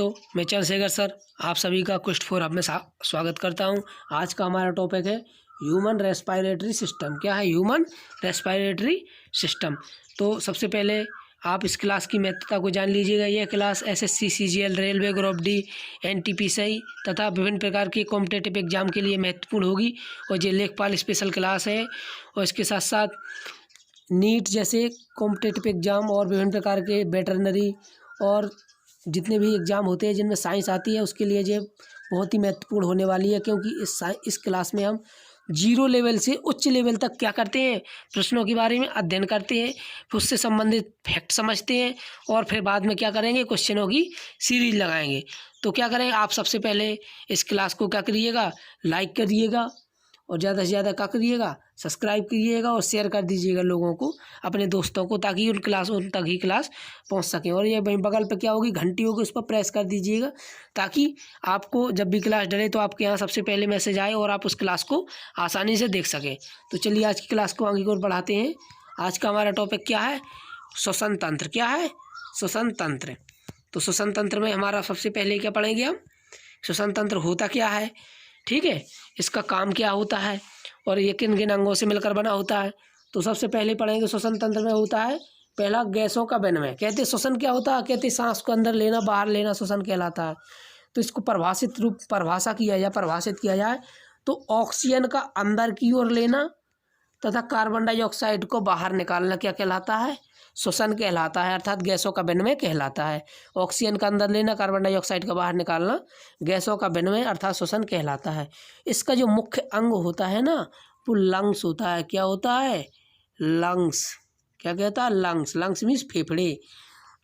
दोस्तों, मैं चंद्रशेखर सर आप सभी का क्वेस्ट फॉर हब में स्वागत करता हूं। आज का हमारा टॉपिक है ह्यूमन रेस्पिरेटरी सिस्टम। क्या है ह्यूमन रेस्पिरेटरी सिस्टम? तो सबसे पहले आप इस क्लास की महत्वता को जान लीजिएगा। यह class SSC, CGL, railway group D, NTPC तथा विभिन्न प्रकार के कॉम्पिटेटिव एग्जाम के लिए महत्वपूर्ण होगी और ये लेखपाल स्पेशल क्लास है। और इसके साथ साथ नीट जैसे कॉम्पिटेटिव एग्जाम और विभिन्न प्रकार के वेटरनरी और जितने भी एग्ज़ाम होते हैं जिनमें साइंस आती है उसके लिए ये बहुत ही महत्वपूर्ण होने वाली है, क्योंकि इस क्लास में हम जीरो लेवल से उच्च लेवल तक क्या करते हैं, प्रश्नों के बारे में अध्ययन करते हैं, फिर उससे संबंधित फैक्ट समझते हैं और फिर बाद में क्या करेंगे, क्वेश्चनों की सीरीज लगाएंगे। तो क्या करें, आप सबसे पहले इस क्लास को क्या करिएगा, लाइक करिएगा और ज़्यादा से ज़्यादा क्या करिएगा, सब्सक्राइब करिएगा और शेयर कर दीजिएगा लोगों को, अपने दोस्तों को, ताकि उन तक ही क्लास पहुंच सकें। और ये बगल पे क्या होगी, घंटी होगी, उस पर प्रेस कर दीजिएगा ताकि आपको जब भी क्लास डले तो आपके यहाँ सबसे पहले मैसेज आए और आप उस क्लास को आसानी से देख सकें। तो चलिए आज की क्लास को आगे की ओर बढ़ाते हैं। आज का हमारा टॉपिक क्या है, श्वसन तंत्र। क्या है, श्वसन तंत्र। तो श्वसन तंत्र में हमारा सबसे पहले क्या पढ़ेंगे हम, श्वसन तंत्र होता क्या है, ठीक है, इसका काम क्या होता है और ये किन किन अंगों से मिलकर बना होता है। तो सबसे पहले पढ़ेंगे श्वसन तंत्र में होता है पहला गैसों का विनिमय। कहते श्वसन क्या होता है, कहते सांस को अंदर लेना बाहर लेना श्वसन कहलाता है। तो इसको परिभाषित किया जाए तो ऑक्सीजन का अंदर की ओर लेना तथा कार्बन डाइऑक्साइड को बाहर निकालना क्या कहलाता है, श्वसन कहलाता है, अर्थात गैसों का विनिमय कहलाता है। ऑक्सीजन का अंदर लेना, कार्बन डाइऑक्साइड का बाहर निकालना गैसों का विनिमय अर्थात श्वसन कहलाता है। इसका जो मुख्य अंग होता है ना, वो लंग्स होता है। क्या होता है, लंग्स। क्या कहता है, लंग्स। लंग्स मीन्स फेफड़े।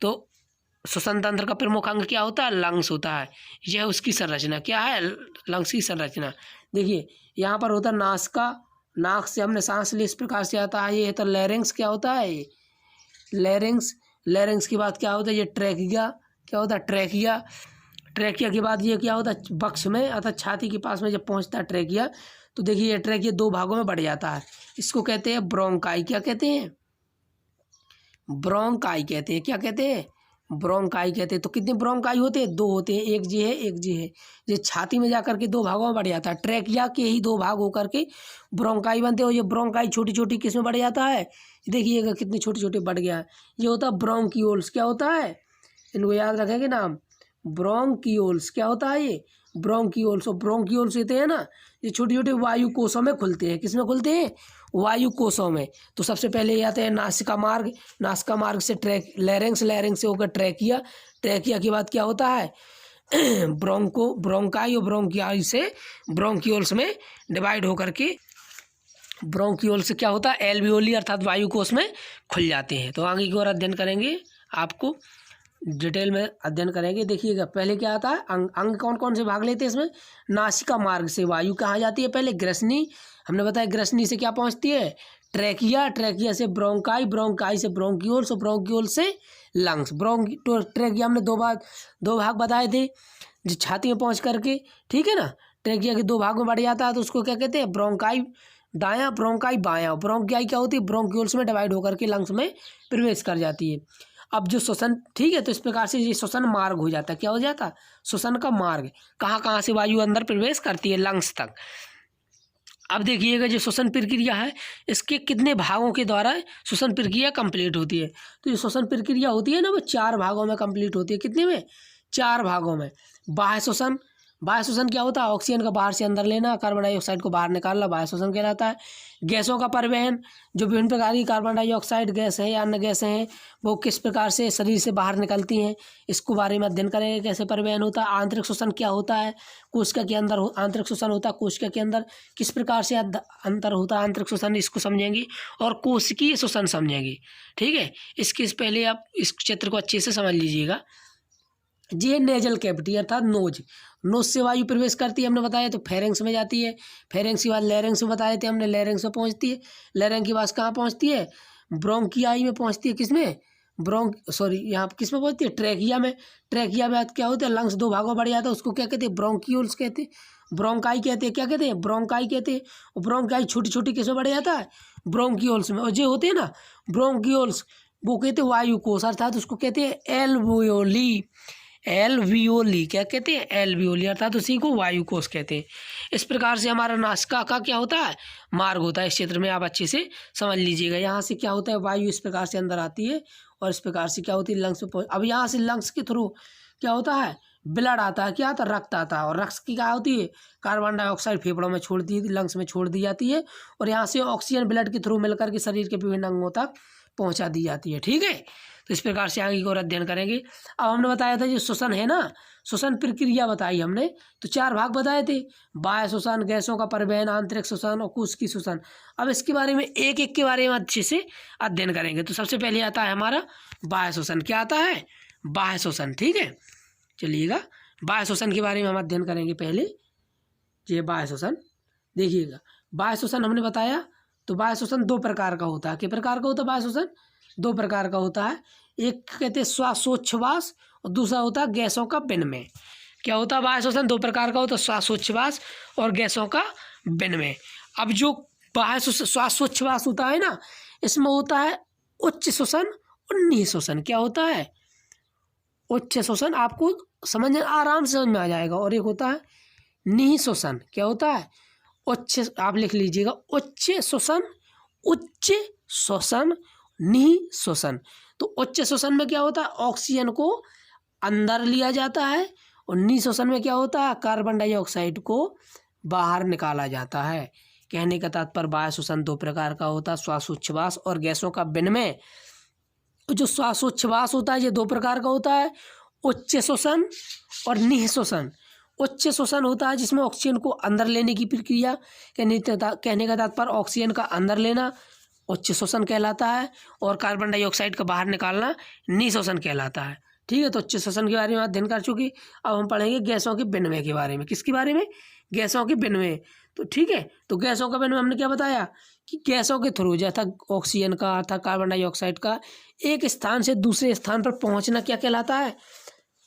तो श्वसन तंत्र का प्रमुख अंग क्या होता है, लंग्स होता है। यह उसकी संरचना क्या है, लंग्स की संरचना। देखिए यहाँ पर होता है नासिका, नाक से हमने सांस ली, इस प्रकार से आता है। ये तो लैरिंग्स क्या होता है, लैरिंग्स। लैरिंग्स के बाद क्या होता है, ये ट्रैकिया। क्या होता है, ट्रैकिया। ट्रैकिया के बाद ये क्या होता है, वक्ष में अर्थात छाती के पास में जब पहुंचता है ट्रैकिया, तो देखिए ये ट्रैकिया दो भागों में बढ़ जाता है। इसको कहते हैं ब्रोंकाई। क्या कहते हैं, ब्रोंकाई कहते हैं। क्या कहते हैं, ब्रोंकाई कहते हैं। तो कितने ब्रोंकाई होते हैं, दो होते हैं, एक जी है एक जी है। ये छाती में जाकर के दो भागों में बढ़ जाता है। ट्रैकिया के ही दो भाग होकर के ब्रोंकाई बनते हैं। और ये ब्रोंकाई छोटी छोटी किस में बढ़ जाता है, देखिएगा कितनी छोटे छोटे बढ़ गया है। ये होता है ब्रोंकियोल्स। क्या होता है, इनको याद रखेंगे नाम, ब्रोंकियोल्स। क्या होता है ये, ब्रोंकियोल्स। और ब्रोंकियोल्स होते हैं ना, ये छोटे छोटे वायु कोशों में खुलते हैं। किस में खुलते हैं, वायु कोशों में। तो सबसे पहले ये आते हैं नासिका मार्ग, नासिका मार्ग से लैरिंग्स, लैरिंग्स से होकर ट्रैकिया, ट्रैकिया के बाद क्या होता है ब्रोंकाई और ब्रोंकियाई से ब्रोंकियोल्स में डिवाइड होकर के ब्रोंकियोल से क्या होता है, एल्वियोली अर्थात वायु कोश में खुल जाते हैं। तो आगे की ओर अध्ययन करेंगे, आपको डिटेल में अध्ययन करेंगे। देखिएगा पहले क्या आता है, अंग कौन कौन से भाग लेते हैं इसमें, नासिका मार्ग से वायु कहाँ जाती है, पहले ग्रसनी, हमने बताया ग्रसनी से क्या पहुँचती है, ट्रैकिया, ट्रैकिया से ब्रोंकाई, ब्रोंकाई से ब्रोंकियोल्स और ब्रोंकियोल से लंग्स। ट्रैकिया हमने दो भाग बताए थे जो छाती में पहुँच करके, ठीक है ना। ट्रैकिया के दो भाग में बढ़ जाता है तो उसको क्या कहते हैं, ब्रोंकाई दायां, ब्रोंकाई बायां। ब्रोंकियाई क्या होती है, ब्रोंकियोल्स में डिवाइड होकर के लंग्स में प्रवेश कर जाती है। अब जो श्वसन, ठीक है, तो इस प्रकार से ये श्वसन मार्ग हो जाता है। क्या हो जाता है, श्वसन का मार्ग, कहाँ कहाँ से वायु अंदर प्रवेश करती है, लंग्स तक। अब देखिएगा जो श्वसन प्रक्रिया है, इसके कितने भागों के द्वारा श्वसन प्रक्रिया कंप्लीट होती है। तो ये श्वसन प्रक्रिया होती है ना, वो 4 भागों में कंप्लीट होती है। कितने में, 4 भागों में। बाह्य श्वसन, बाह्य श्वसन क्या होता है, ऑक्सीजन का बाहर से अंदर लेना, कार्बन डाइऑक्साइड को बाहर निकालना, बाह्य श्वसन कहलाता है। गैसों का परिवहन, जो विभिन्न प्रकार की कार्बन डाइऑक्साइड गैस है या अन्य गैसें हैं वो किस प्रकार से शरीर से बाहर निकलती हैं, इसको बारे में अध्ययन करेंगे, कैसे परिवहन होता है। आंतरिक श्वसन क्या होता है, कोशिका के अंदर आंतरिक श्वसन होता है, कोशिका के अंदर किस प्रकार से अंतर होता है आंतरिक श्वसन, इसको समझेंगे। और कोशिकीय श्वसन समझेंगे, ठीक है। इसके पहले आप इस चित्र को अच्छे से समझ लीजिएगा। ये नेजल कैविटी अर्थात नोज, नोज से वायु प्रवेश करती है, हमने बताया। तो फेरेंक्स में जाती है, फेरेंक्स के बाद लैरिंग्स में बताए थे हमने, लैरिंग्स में पहुंचती है, लैरिंग के बाद कहाँ पहुंचती है, ब्रोंकियाई में पहुंचती है। किसमें, यहाँ किस में पहुंचती है, ट्रैकिया में। ट्रैकिया में क्या होता है, लंग्स दो भागों में बढ़ जाता है, उसको क्या कहते हैं, ब्रोंकियोल्स कहते हैं, ब्रोंकाई कहते हैं। क्या कहते हैं, ब्रोंकाई कहते हैं। और ब्रोंकाई छोटी छोटी किस में बढ़ जाता है, ब्रोंकियोल्स में। और जो होते हैं ना ब्रोंकियोल्स, वो कहते हैं वायु कोश, अर्थात उसको कहते हैं एल्वियोली। एल्वियोली, क्या कहते हैं, एल्वियोली, अर्थात उसी को वायु कोश कहते हैं। इस प्रकार से हमारा नासिका का क्या होता है, मार्ग होता है। इस क्षेत्र में आप अच्छे से समझ लीजिएगा। यहाँ से क्या होता है, वायु इस प्रकार से अंदर आती है और इस प्रकार से क्या होती है, लंग्स में अब यहाँ से लंग्स के थ्रू क्या होता है, ब्लड आता है, क्या आता है, रक्त आता है। और रक्त की क्या होती है, कार्बन डाइऑक्साइड फेफड़ों में छोड़ दी, लंग्स में छोड़ दी जाती है और यहाँ से ऑक्सीजन ब्लड के थ्रू मिलकर के शरीर के विभिन्न अंगों तक पहुँचा दी जाती है। ठीक है, तो इस प्रकार से आगे की ओर अध्ययन करेंगे। अब हमने बताया था जो श्वसन है ना, श्वसन प्रक्रिया बताई हमने, तो 4 भाग बताए थे, बाह्य श्वसन, गैसों का परिवहन, आंतरिक श्वसन और कोशिकीय श्वसन। अब इसके बारे में एक एक के बारे में अच्छे से अध्ययन करेंगे। तो सबसे पहले आता है हमारा बाह्य श्वसन। क्या आता है, बाह्य श्वसन। ठीक है, चलिएगा, बाह्य श्वसन के बारे में हम अध्ययन करेंगे। पहले ये बाह्य श्वसन देखिएगा। बाह्य श्वसन हमने बताया, तो बाह्य श्वसन 2 प्रकार का होता है। किस प्रकार का होता है बाह्य श्वसन, 2 प्रकार का होता है। एक कहते हैं श्वासोच्छ्वास और दूसरा होता है गैसों का विनिमय। क्या होता है बाह्य श्वसन, 2 प्रकार का होता है, श्वासोच्छ्वास और गैसों का विनिमय। अब जो बाह्य श्वासोच्छ्वास होता है ना, इसमें होता है उच्च श्वसन और निम्न श्वसन। क्या होता है, उच्च श्वसन, आपको समझ आराम से समझ में आ जाएगा। और एक होता है निम्न श्वसन। क्या होता है, उच्च, आप लिख लीजिएगा, उच्च श्वसन, उच्च श्वसन, निम्न श्वसन। तो उच्च श्वसन में क्या होता है, ऑक्सीजन को अंदर लिया जाता है और निम्न श्वसन में क्या होता है, कार्बन डाइऑक्साइड को बाहर निकाला जाता है। कहने का तात्पर्य बाह्य श्वसन 2 प्रकार का होता है, श्वासोच्छ्वास और गैसों का विनिमय। जो श्वासोच्छ्वास होता है ये 2 प्रकार का होता है, उच्च श्वसन और निम्न श्वसन। उच्च श्वसन होता है जिसमें ऑक्सीजन को अंदर लेने की प्रक्रिया, कहने का तात्पर्य ऑक्सीजन का अंदर लेना उच्च श्वसन कहलाता है और कार्बन डाइऑक्साइड का बाहर निकालना निम्न श्वसन कहलाता है। ठीक है, तो उच्च श्वसन के बारे में अध्ययन कर चुके। अब हम पढ़ेंगे गैसों के विनिमय के बारे में। किसके बारे में, गैसों के विनिमय। तो ठीक है, तो गैसों का विनिमय हमने क्या बताया कि गैसों के थ्रू जैसा ऑक्सीजन का अर्थात कार्बन डाइऑक्साइड का एक स्थान से दूसरे स्थान पर पहुंचना क्या कहलाता है,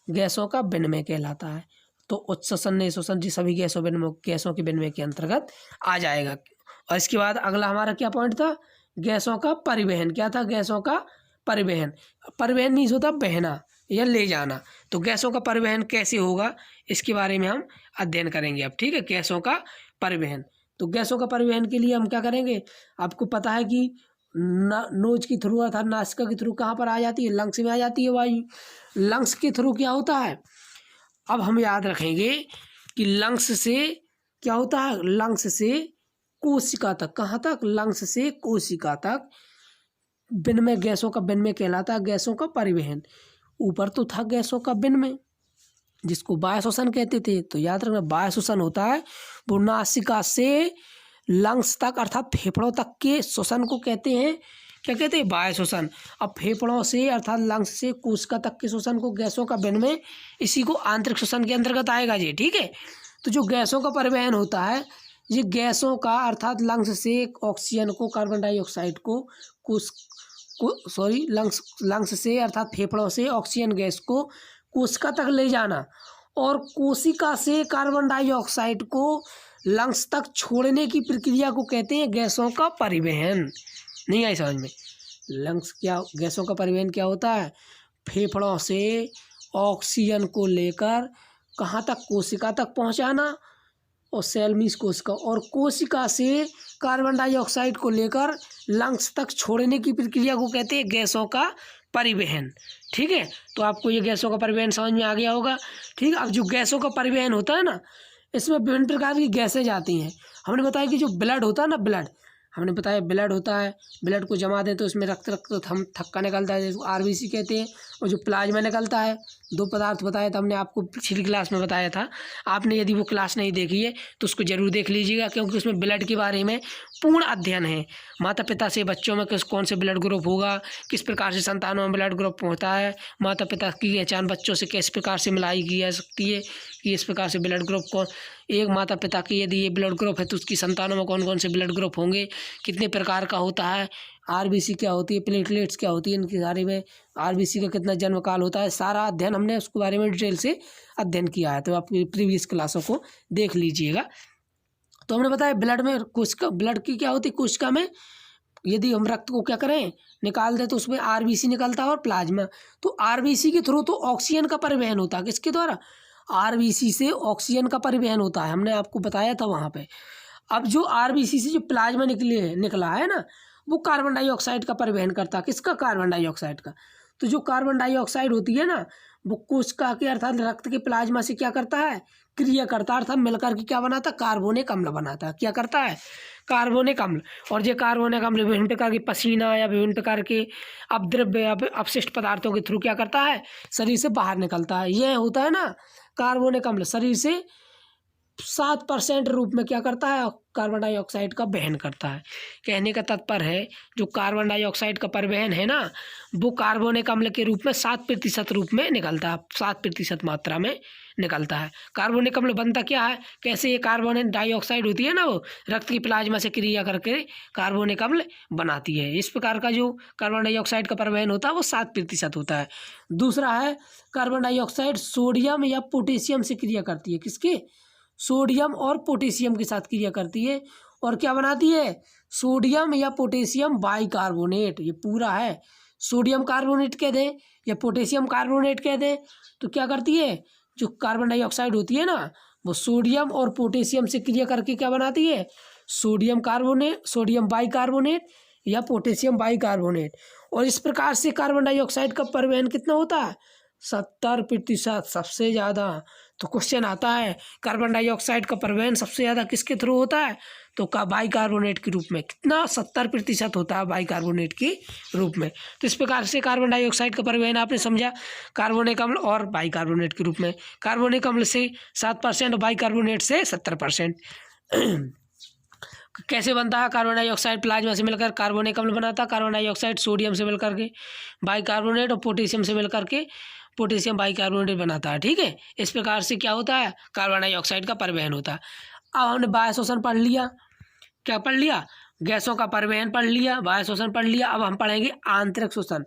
गैसों का विनिमय कहलाता है। तो उच्च श्वसन, निम्न श्वसन जी सभी गैसों के विनिमय के अंतर्गत आ जाएगा। और इसके बाद अगला हमारा क्या पॉइंट था, गैसों का परिवहन। क्या था, गैसों का परिवहन। परिवहन मीन्स होता बहना या ले जाना। तो गैसों का परिवहन कैसे होगा, इसके बारे में हम अध्ययन करेंगे अब। ठीक है, गैसों का परिवहन। तो गैसों का परिवहन के लिए हम क्या करेंगे, आपको पता है कि नोज के थ्रू अर्थात नासिका के थ्रू कहाँ पर आ जाती है, लंग्स में आ जाती है वायु। लंग्स के थ्रू क्या होता है, अब हम याद रखेंगे कि लंग्स से क्या होता है, लंग्स से कोशिका तक, कहाँ तक, लंग्स से कोशिका तक विनिमय, गैसों का विनिमय कहलाता है, गैसों का परिवहन। ऊपर तो था गैसों का विनिमय जिसको बाह्य श्वसन कहते थे। तो याद रखना, बाह्य श्वसन होता है वो नासिका से लंग्स तक अर्थात फेफड़ों तक के श्वसन को कहते हैं। क्या कहते हैं, बाह्य श्वसन। अब फेफड़ों से अर्थात लंग्स से कोशिका तक के श्वसन को गैसों का विनिमय, इसी को आंतरिक श्वसन के अंतर्गत आएगा जी। ठीक है, तो जो गैसों का परिवहन होता है, ये गैसों का अर्थात लंग्स से ऑक्सीजन को, कार्बन डाइऑक्साइड को लंग्स से अर्थात फेफड़ों से ऑक्सीजन गैस को कोशिका तक ले जाना और कोशिका से कार्बन डाइऑक्साइड को लंग्स तक छोड़ने की प्रक्रिया को कहते हैं गैसों का परिवहन। नहीं आई समझ में, लंग्स क्या, गैसों का परिवहन क्या होता है, फेफड़ों से ऑक्सीजन को लेकर कहाँ तक, कोशिका तक पहुँचाना और सेल मीन्स कोशिका, और कोशिका से कार्बन डाइऑक्साइड को लेकर लंग्स तक छोड़ने की प्रक्रिया को कहते हैं गैसों का परिवहन। ठीक है, तो आपको ये गैसों का परिवहन समझ में आ गया होगा। ठीक है, अब जो गैसों का परिवहन होता है ना, इसमें विभिन्न प्रकार की गैसें जाती हैं। हमने बताया कि जो ब्लड होता है ना, ब्लड हमने बताया ब्लड होता है, ब्लड को जमा दें तो इसमें रक्त हम थक्का निकलता है जिसको आरबीसी कहते हैं, और जो प्लाज्मा निकलता है, 2 पदार्थ बताया था हमने आपको पिछली क्लास में बताया था। आपने यदि वो क्लास नहीं देखी है तो उसको जरूर देख लीजिएगा, क्योंकि उसमें ब्लड के बारे में पूर्ण अध्ययन है। माता पिता से बच्चों में कौन से ब्लड ग्रुप होगा, किस प्रकार से संतानों में ब्लड ग्रुप होता है, माता पिता की पहचान बच्चों से किस प्रकार से मिलाई की जा सकती है, कि इस प्रकार से ब्लड ग्रुप कौन, एक माता पिता की यदि ये ब्लड ग्रुप है तो उसकी संतानों में कौन कौन से ब्लड ग्रुप होंगे, कितने प्रकार का होता है, आरबीसी क्या होती है, प्लेटलेट्स क्या होती है, इनके बारे में, आरबीसी का कितना जन्म काल होता है, सारा अध्ययन हमने उसके बारे में डिटेल से अध्ययन किया है। तो आप प्रीवियस क्लासों को देख लीजिएगा। तो हमने बताया ब्लड में कोशिका, ब्लड की क्या होती है, कोशिका में यदि हम रक्त को क्या करें निकाल दें तो उसमें आरबीसी निकलता है और प्लाज्मा। तो आरबीसी के थ्रू तो ऑक्सीजन का परिवहन होता है, किसके द्वारा? आरबीसी से ऑक्सीजन का परिवहन होता है, हमने आपको बताया था वहाँ पे। अब जो आरबीसी से जो प्लाज्मा निकला है ना, वो कार्बन डाइऑक्साइड का परिवहन करता है, किसका? कार्बन डाइऑक्साइड का। तो जो कार्बन डाइऑक्साइड होती है ना, वो कोशिका के अर्थात रक्त के प्लाज्मा से क्या करता है? क्रिया करता है, अर्थात मिलकर के क्या बनाता है? कार्बोनिक अम्ल बनाता है। क्या करता है? कार्बोनिक अम्ल। और ये कार्बोनिक अम्ल विभिन्न प्रकार के पसीना या विभिन्न प्रकार के अपद्रव्य या अपशिष्ट पदार्थों के थ्रू क्या करता है? शरीर से बाहर निकलता है। यह होता है ना कार्बोनिक अम्ल, शरीर से 7% रूप में क्या करता है? कार्बन डाइऑक्साइड का वहन करता है। कहने का तात्पर्य है जो कार्बन डाइऑक्साइड का परिवहन है ना, वो कार्बोनिक अम्ल के रूप में 7% रूप में निकलता है, 7% मात्रा में निकलता है। कार्बोनिक अम्ल बनता क्या है? कैसे? ये कार्बन डाइऑक्साइड होती है ना, वो रक्त की प्लाज्मा से क्रिया करके कार्बोनिक अम्ल बनाती है। इस प्रकार का जो कार्बन डाइऑक्साइड का परिवहन होता है वो 7% होता है। दूसरा है कार्बन डाइऑक्साइड सोडियम या पोटेशियम से क्रिया करती है, किसके? सोडियम और पोटेशियम के साथ क्रिया करती है और क्या बनाती है? सोडियम या पोटेशियम बाइकार्बोनेट। ये पूरा है, सोडियम कार्बोनेट कह दें या पोटेशियम कार्बोनेट कह दें, तो क्या करती है? जो कार्बन डाइऑक्साइड होती है ना, वो सोडियम और पोटेशियम से क्रिया करके क्या बनाती है? सोडियम कार्बोनेट, सोडियम बाइकार्बोनेट या पोटेशियम बाइकार्बोनेट। और इस प्रकार से कार्बन डाइऑक्साइड का परिवहन कितना होता है? 70%, सबसे ज़्यादा। तो क्वेश्चन आता है कार्बन डाइऑक्साइड का परिवहन सबसे ज़्यादा किसके थ्रू होता है? तो का बाइकार्बोनेट के रूप में। कितना? 70% होता है बाइकार्बोनेट के रूप में। तो इस प्रकार से कार्बन डाइऑक्साइड का परिवहन आपने समझा कार्बोनिक अम्ल और बाइकार्बोनेट के रूप में। कार्बोनिक अम्ल से 7% और बाइकार्बोनेट से 70%। कैसे बनता है? कार्बन डाइऑक्साइड प्लाज्मा से मिलकर कार्बोनिक अम्ल बनाता है, कार्बन डाइऑक्साइड सोडियम से मिलकर के बाइकार्बोनेट और पोटेशियम से मिलकर के पोटेशियम बाइकार्बोनेट बनाता है। ठीक है, इस प्रकार से क्या होता है? कार्बन डाइऑक्साइड का परिवहन होता है। अब हमने वायु शोषण पढ़ लिया, क्या पढ़ लिया? गैसों का परिवहन पढ़ लिया, वायु शोषण पढ़ लिया। अब हम पढ़ेंगे आंतरिक शोषण।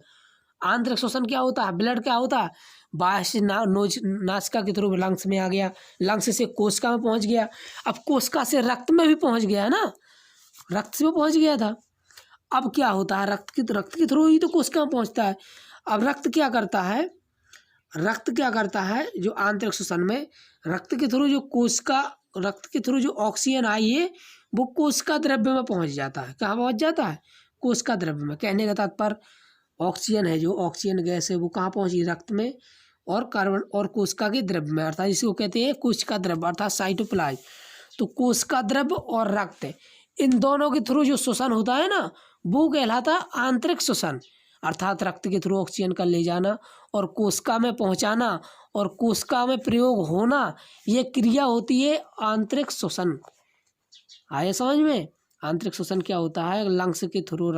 आंतरिक शोषण क्या होता है? ब्लड क्या होता है? बाहर से नासिका के थ्रू लंग्स में आ गया, लंग्स से कोशिका में पहुंच गया, अब कोशिका से रक्त में भी पहुंच गया है ना, रक्त से वो पहुंच गया था। अब क्या होता है? रक्त के थ्रू ही तो कोशिका में पहुंचता है। अब रक्त क्या करता है? रक्त क्या करता है? जो आंतरिक शोषण में रक्त के थ्रू जो कोशिका, रक्त के थ्रू जो ऑक्सीजन आई है वो कोशिका द्रव्य में पहुंच जाता है। कहाँ पहुंच जाता है? कोशिका द्रव्य में। कहने का तात्पर्य ऑक्सीजन है, जो ऑक्सीजन गैस है वो कहाँ पहुंची? रक्त में और कार्बन और कोशिका के द्रव्य में, अर्थात इसको कहते हैं कोशिका द्रव्य अर्थात साइटोप्लाज्म। तो कोशिका द्रव्य और रक्त, इन दोनों के थ्रू जो शोषण होता है ना, वो कहलाता है आंतरिक शोषण। अर्थात रक्त के थ्रू ऑक्सीजन का ले जाना और कोशिका में पहुंचाना और कोशिका में प्रयोग होना, ये क्रिया होती है आंतरिक शोषण। आए समझ में? आंतरिक शोषण क्या होता है? लंग्स के थ्रू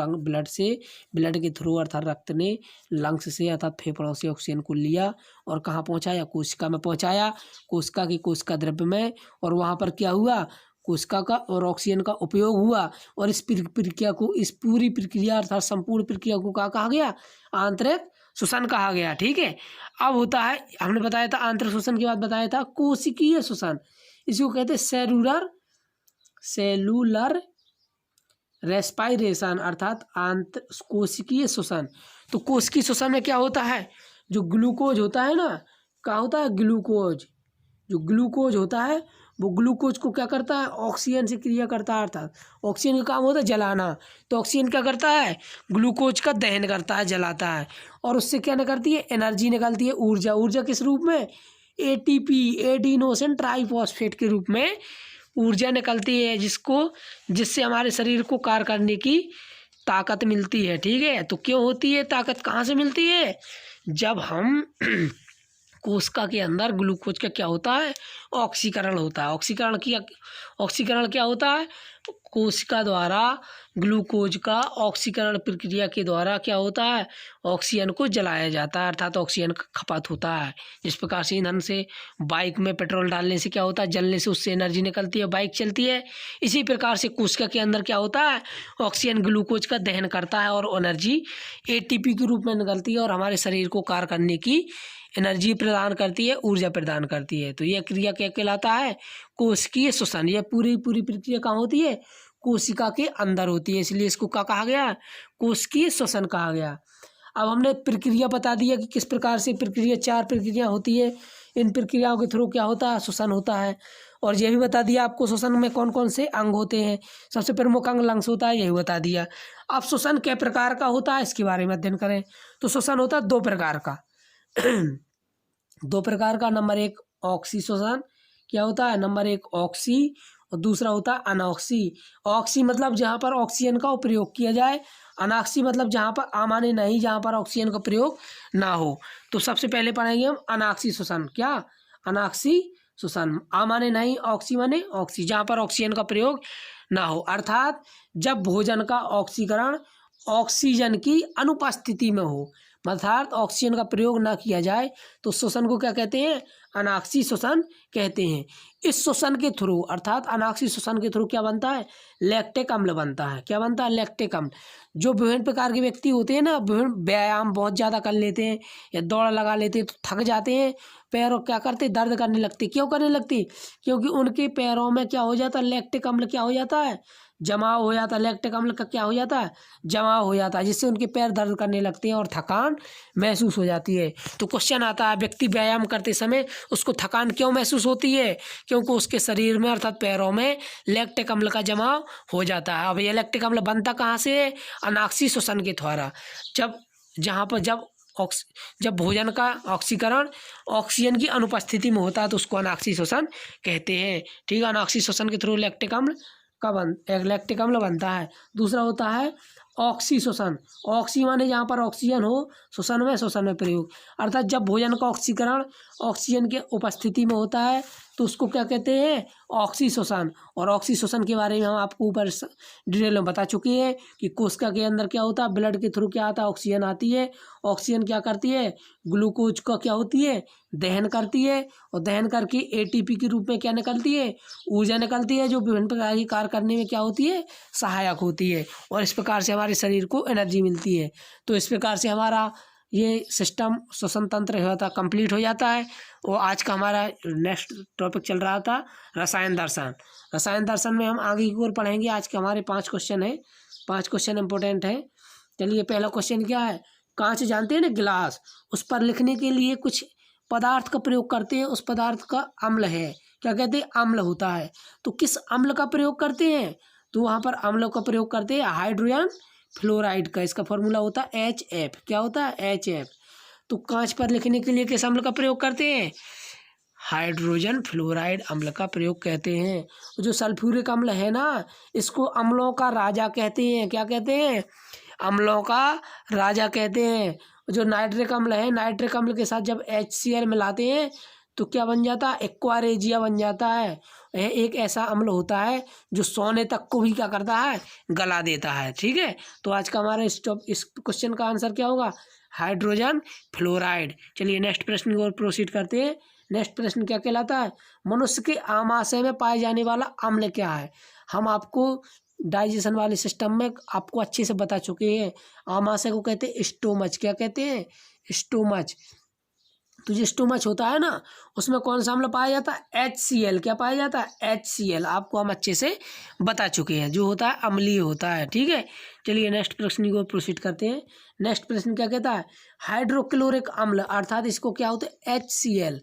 ब्लड के थ्रू अर्थात रक्त ने लंग्स से अर्थात फेफड़ों से ऑक्सीजन को लिया और कहाँ पहुंचाया? कोशिका में पहुंचाया, कोशिका की कोशिका द्रव्य में। और वहाँ पर क्या हुआ? कोशिका का और ऑक्सीजन का उपयोग हुआ और इस प्रक्रिया को, इस पूरी प्रक्रिया अर्थात संपूर्ण प्रक्रिया को क्या कहा गया? आंतरिक शोषण कहा गया। ठीक है, अब होता है, हमने बताया था आंतरिक शोषण के बाद बताया था कोशिकीय शोषण। इसको कहते हैं सेलुलर रेस्पायरेशन अर्थात कोशिकीय शोषण। तो कोशिकीय शोषण में क्या होता है? जो ग्लूकोज होता है ना, क्या होता है? ग्लूकोज, जो ग्लूकोज होता है वो ग्लूकोज को क्या करता है? ऑक्सीजन से क्रिया करता है, अर्थात ऑक्सीजन का काम होता है जलाना। तो ऑक्सीजन क्या करता है? ग्लूकोज का दहन करता है, जलाता है और उससे क्या निकलती है? एनर्जी निकलती है, ऊर्जा। ऊर्जा किस रूप में? एटीपी, एडिनोसिन ट्राइफॉस्फेट के रूप में ऊर्जा निकलती है, जिससे हमारे शरीर को कार्य करने की ताकत मिलती है। ठीक है, तो क्यों होती है ताकत? कहाँ से मिलती है? जब हम कोशिका के अंदर ग्लूकोज का क्या होता है? ऑक्सीकरण होता है। ऑक्सीकरण क्या होता है? कोशिका द्वारा ग्लूकोज का ऑक्सीकरण प्रक्रिया के द्वारा क्या होता है? ऑक्सीजन को जलाया जाता है, अर्थात ऑक्सीजन का खपत होता है। जिस प्रकार से ईंधन से बाइक में पेट्रोल डालने से क्या होता है? जलने से उससे एनर्जी निकलती है, बाइक चलती है। इसी प्रकार से कोशिका के अंदर क्या होता है? ऑक्सीजन ग्लूकोज का दहन करता है और एनर्जी एटीपी के रूप में निकलती है और हमारे शरीर को कार्य करने की एनर्जी प्रदान करती है, ऊर्जा प्रदान करती है। तो यह क्रिया क्या कहलाता है? कोशिकीय शोषण। यह पूरी प्रक्रिया कहाँ होती है? कोशिका के अंदर होती है, इसलिए इसको क्या कहा गया, कोशिकीय श्वसन कहा गया। अब हमने प्रक्रिया बता दिया कि किस प्रकार से प्रक्रिया, 4 प्रक्रिया होती है, इन प्रक्रियाओं के थ्रू क्या होता है, श्वसन होता है। और यह भी बता दिया आपको श्वसन में कौन कौन से अंग होते हैं, सबसे प्रमुख अंग लंग्स होता है, यही बता दिया। अब श्वसन कै प्रकार का होता है इसके बारे में अध्ययन करें। तो श्वसन होता है 2 प्रकार का 2 प्रकार का। नंबर 1 ऑक्सी श्वसन, क्या होता है, नंबर 1 ऑक्सी और दूसरा होता है अनॉक्सी। ऑक्सी मतलब जहाँ पर ऑक्सीजन का प्रयोग किया जाए, अनॉक्सी मतलब जहाँ पर आमाने नहीं, जहाँ पर ऑक्सीजन का प्रयोग ना हो। तो सबसे पहले पढ़ेंगे हम अनॉक्सी श्वसन। क्या, अनॉक्सी श्वसन, आमाने नहीं, ऑक्सी माने ऑक्सी, जहाँ पर ऑक्सीजन का प्रयोग ना हो, अर्थात जब भोजन का ऑक्सीकरण ऑक्सीजन की अनुपस्थिति में हो, अर्थात ऑक्सीजन का प्रयोग ना किया जाए, तो श्वसन को क्या कहते हैं, अनॉक्सी श्वसन कहते हैं। इस श्वसन के थ्रू, अर्थात अनॉक्सी श्वसन के थ्रू क्या बनता है, लैक्टिक अम्ल बनता है। क्या बनता है, लैक्टिक अम्ल। जो विभिन्न प्रकार के व्यक्ति होते हैं ना, विभिन्न व्यायाम बहुत ज़्यादा कर लेते हैं या दौड़ लगा लेते हैं तो थक जाते हैं, पैरों क्या करते, दर्द करने लगती। क्यों करने लगती, क्योंकि उनके पैरों में क्या हो जाता है, लैक्टिक अम्ल क्या हो जाता है, जमाव हो जाता है। लैक्टिक अम्ल का क्या हो जाता है, जमाव हो जाता है, जिससे उनके पैर दर्द करने लगते हैं और थकान महसूस हो जाती है। तो क्वेश्चन आता है, व्यक्ति व्यायाम करते समय उसको थकान क्यों महसूस होती है, क्योंकि उसके शरीर में अर्थात पैरों में लैक्टिक अम्ल का जमाव हो जाता है। अब ये लैक्टिक अम्ल बनता कहाँ से, अनॉक्सी श्वसन के द्वारा। जब भोजन का ऑक्सीकरण ऑक्सीजन की अनुपस्थिति में होता है तो उसको अनॉक्सी श्वसन कहते हैं। ठीक है, अनॉक्सी श्वसन के थ्रू लैक्टिक अम्ल बनता है। दूसरा होता है ऑक्सी श्वसन। ऑक्सी माने जहाँ पर ऑक्सीजन हो, श्वसन में प्रयोग, अर्थात जब भोजन का ऑक्सीकरण ऑक्सीजन के उपस्थिति में होता है तो उसको क्या कहते हैं, ऑक्सी श्वसन। और ऑक्सी श्वसन के बारे में हम आपको ऊपर डिटेल में बता चुके हैं कि कोशिका के अंदर क्या होता है, ब्लड के थ्रू क्या आता है, ऑक्सीजन आती है। ऑक्सीजन क्या करती है, ग्लूकोज का क्या होती है, दहन करती है, और दहन करके एटीपी के रूप में क्या निकलती है, ऊर्जा निकलती है, जो विभिन्न प्रकार की कार्य करने में क्या होती है, सहायक होती है। और इस प्रकार से हमारे शरीर को एनर्जी मिलती है। तो इस प्रकार से हमारा ये सिस्टम, श्वसन तंत्र होता कंप्लीट हो जाता है। और आज का हमारा नेक्स्ट टॉपिक चल रहा था रसायन दर्शन। रसायन दर्शन में हम आगे की ओर पढ़ेंगे। आज के हमारे 5 क्वेश्चन है, 5 क्वेश्चन इंपॉर्टेंट है। चलिए, पहला क्वेश्चन क्या है, कांच जानते हैं ना, गिलास, उस पर लिखने के लिए कुछ पदार्थ का प्रयोग करते हैं, उस पदार्थ का अम्ल है, क्या कहते हैं, अम्ल होता है। तो किस अम्ल का प्रयोग करते हैं, तो वहाँ पर अम्लों का प्रयोग करते हैं हाइड्रोजन फ्लोराइड का। इसका फॉर्मूला होता है HF। क्या होता है, HF। तो कांच पर लिखने के लिए किस अम्ल का प्रयोग करते हैं, हाइड्रोजन फ्लोराइड अम्ल का प्रयोग कहते हैं। जो सल्फ्यूरिक अम्ल है ना, इसको अम्लों का राजा कहते हैं। क्या कहते हैं, अम्लों का राजा कहते हैं। जो नाइट्रिक अम्ल है, नाइट्रिक अम्ल के साथ जब HCl मिलाते हैं तो क्या बन जाता है, एक्वारेजिया बन जाता है। यह एक ऐसा अम्ल होता है जो सोने तक को भी क्या करता है, गला देता है। ठीक है, तो आज का हमारा इस क्वेश्चन का आंसर क्या होगा, हाइड्रोजन फ्लोराइड। चलिए नेक्स्ट प्रश्न की ओर प्रोसीड करते हैं। नेक्स्ट प्रश्न क्या कहलाता है, मनुष्य के आमाशय में पाए जाने वाला अम्ल क्या है। हम आपको डाइजेशन वाले सिस्टम में आपको अच्छे से बता चुके हैं। आमाशय को कहते हैं स्टोमच। क्या कहते हैं, स्टोमच। तो जो स्टोमच होता है ना, उसमें कौन सा अम्ल पाया जाता है, HCl। क्या पाया जाता है, HCl। आपको हम अच्छे से बता चुके हैं, जो होता है अम्लीय होता है। ठीक है, चलिए नेक्स्ट प्रश्न को प्रोसीड करते हैं। नेक्स्ट प्रश्न क्या कहता है, हाइड्रोक्लोरिक अम्ल, अर्थात इसको क्या होता है, HCl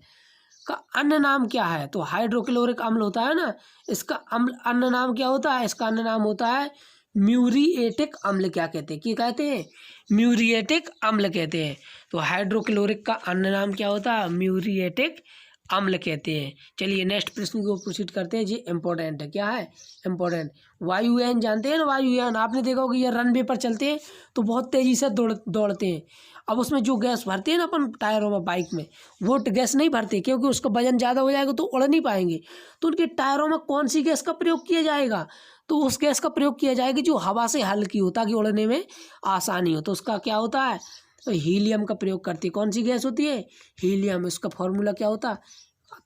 का अन्य नाम क्या है। तो हाइड्रोक्लोरिक अम्ल होता है ना, इसका अन्य नाम क्या होता है, इसका अन्य नाम होता है म्यूरिएटिक अम्ल। क्या कहते हैं, क्या कहते हैं, म्यूरिएटिक अम्ल कहते हैं। तो हाइड्रोक्लोरिक का अन्य नाम क्या होता है, म्यूरिएटिक अम्ल कहते हैं। चलिए नेक्स्ट प्रश्न को प्रोसीड करते हैं। जी इंपॉर्टेंट है, क्या है, इंपॉर्टेंट। वायुयान जानते हैं ना, वायुयान आपने देखा होगा, ये रनवे पर चलते हैं तो बहुत तेज़ी से दौड़ते हैं। अब उसमें जो गैस भरते हैं ना अपन टायरों में, बाइक में, वो गैस नहीं भरते, क्योंकि उसका वजन ज़्यादा हो जाएगा तो उड़ नहीं पाएंगे। तो उनके टायरों में कौन सी गैस का प्रयोग किया जाएगा, तो उस गैस का प्रयोग किया जाएगा जो हवा से हल्की हो, ताकि उड़ने में आसानी हो। तो उसका क्या होता है, तो हीलियम का प्रयोग करती है। कौन सी गैस होती है, हीलियम। इसका फॉर्मूला क्या होता है,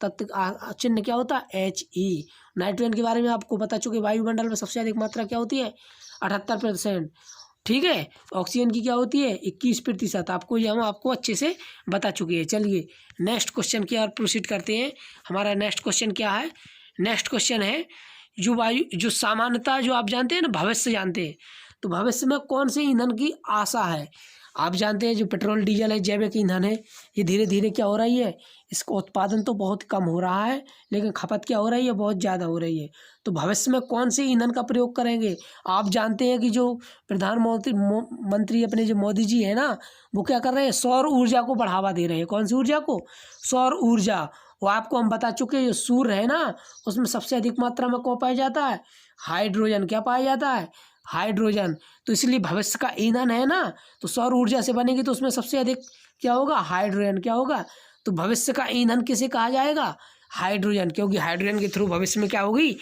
तत्व चिन्ह क्या होता है, He। नाइट्रोजन के बारे में आपको बता चुके, वायुमंडल में सबसे अधिक मात्रा क्या होती है, 78%। ठीक है, ऑक्सीजन की क्या होती है, 21%। आपको ये हम आपको अच्छे से बता चुके हैं। चलिए नेक्स्ट क्वेश्चन की ओर प्रोसीड करते हैं। हमारा नेक्स्ट क्वेश्चन क्या है, नेक्स्ट क्वेश्चन है, जो सामान्यता जो आप जानते हैं ना, भविष्य जानते हैं, तो भविष्य में कौन से ईंधन की आशा है। आप जानते हैं जो पेट्रोल डीजल है, जैविक ईंधन है, ये धीरे धीरे क्या हो रही है, इसका उत्पादन तो बहुत कम हो रहा है, लेकिन खपत क्या हो रही है, बहुत ज़्यादा हो रही है। तो भविष्य में कौन से ईंधन का प्रयोग करेंगे। आप जानते हैं कि जो प्रधानमंत्री अपने जो मोदी जी है ना, वो क्या कर रहे हैं, सौर ऊर्जा को बढ़ावा दे रहे हैं। कौन सी ऊर्जा को, सौर ऊर्जा। वो आपको हम बता चुके हैं, जो सूर्य है ना, उसमें सबसे अधिक मात्रा में कौन पाया जाता है, हाइड्रोजन। क्या पाया जाता है, हाइड्रोजन। तो इसलिए भविष्य का ईंधन है ना, तो सौर ऊर्जा से बनेगी, तो उसमें सबसे अधिक क्या होगा, हाइड्रोजन। क्या होगा, तो भविष्य का ईंधन किसे कहा जाएगा, हाइड्रोजन, क्योंकि हाइड्रोजन के थ्रू भविष्य में क्या होगी,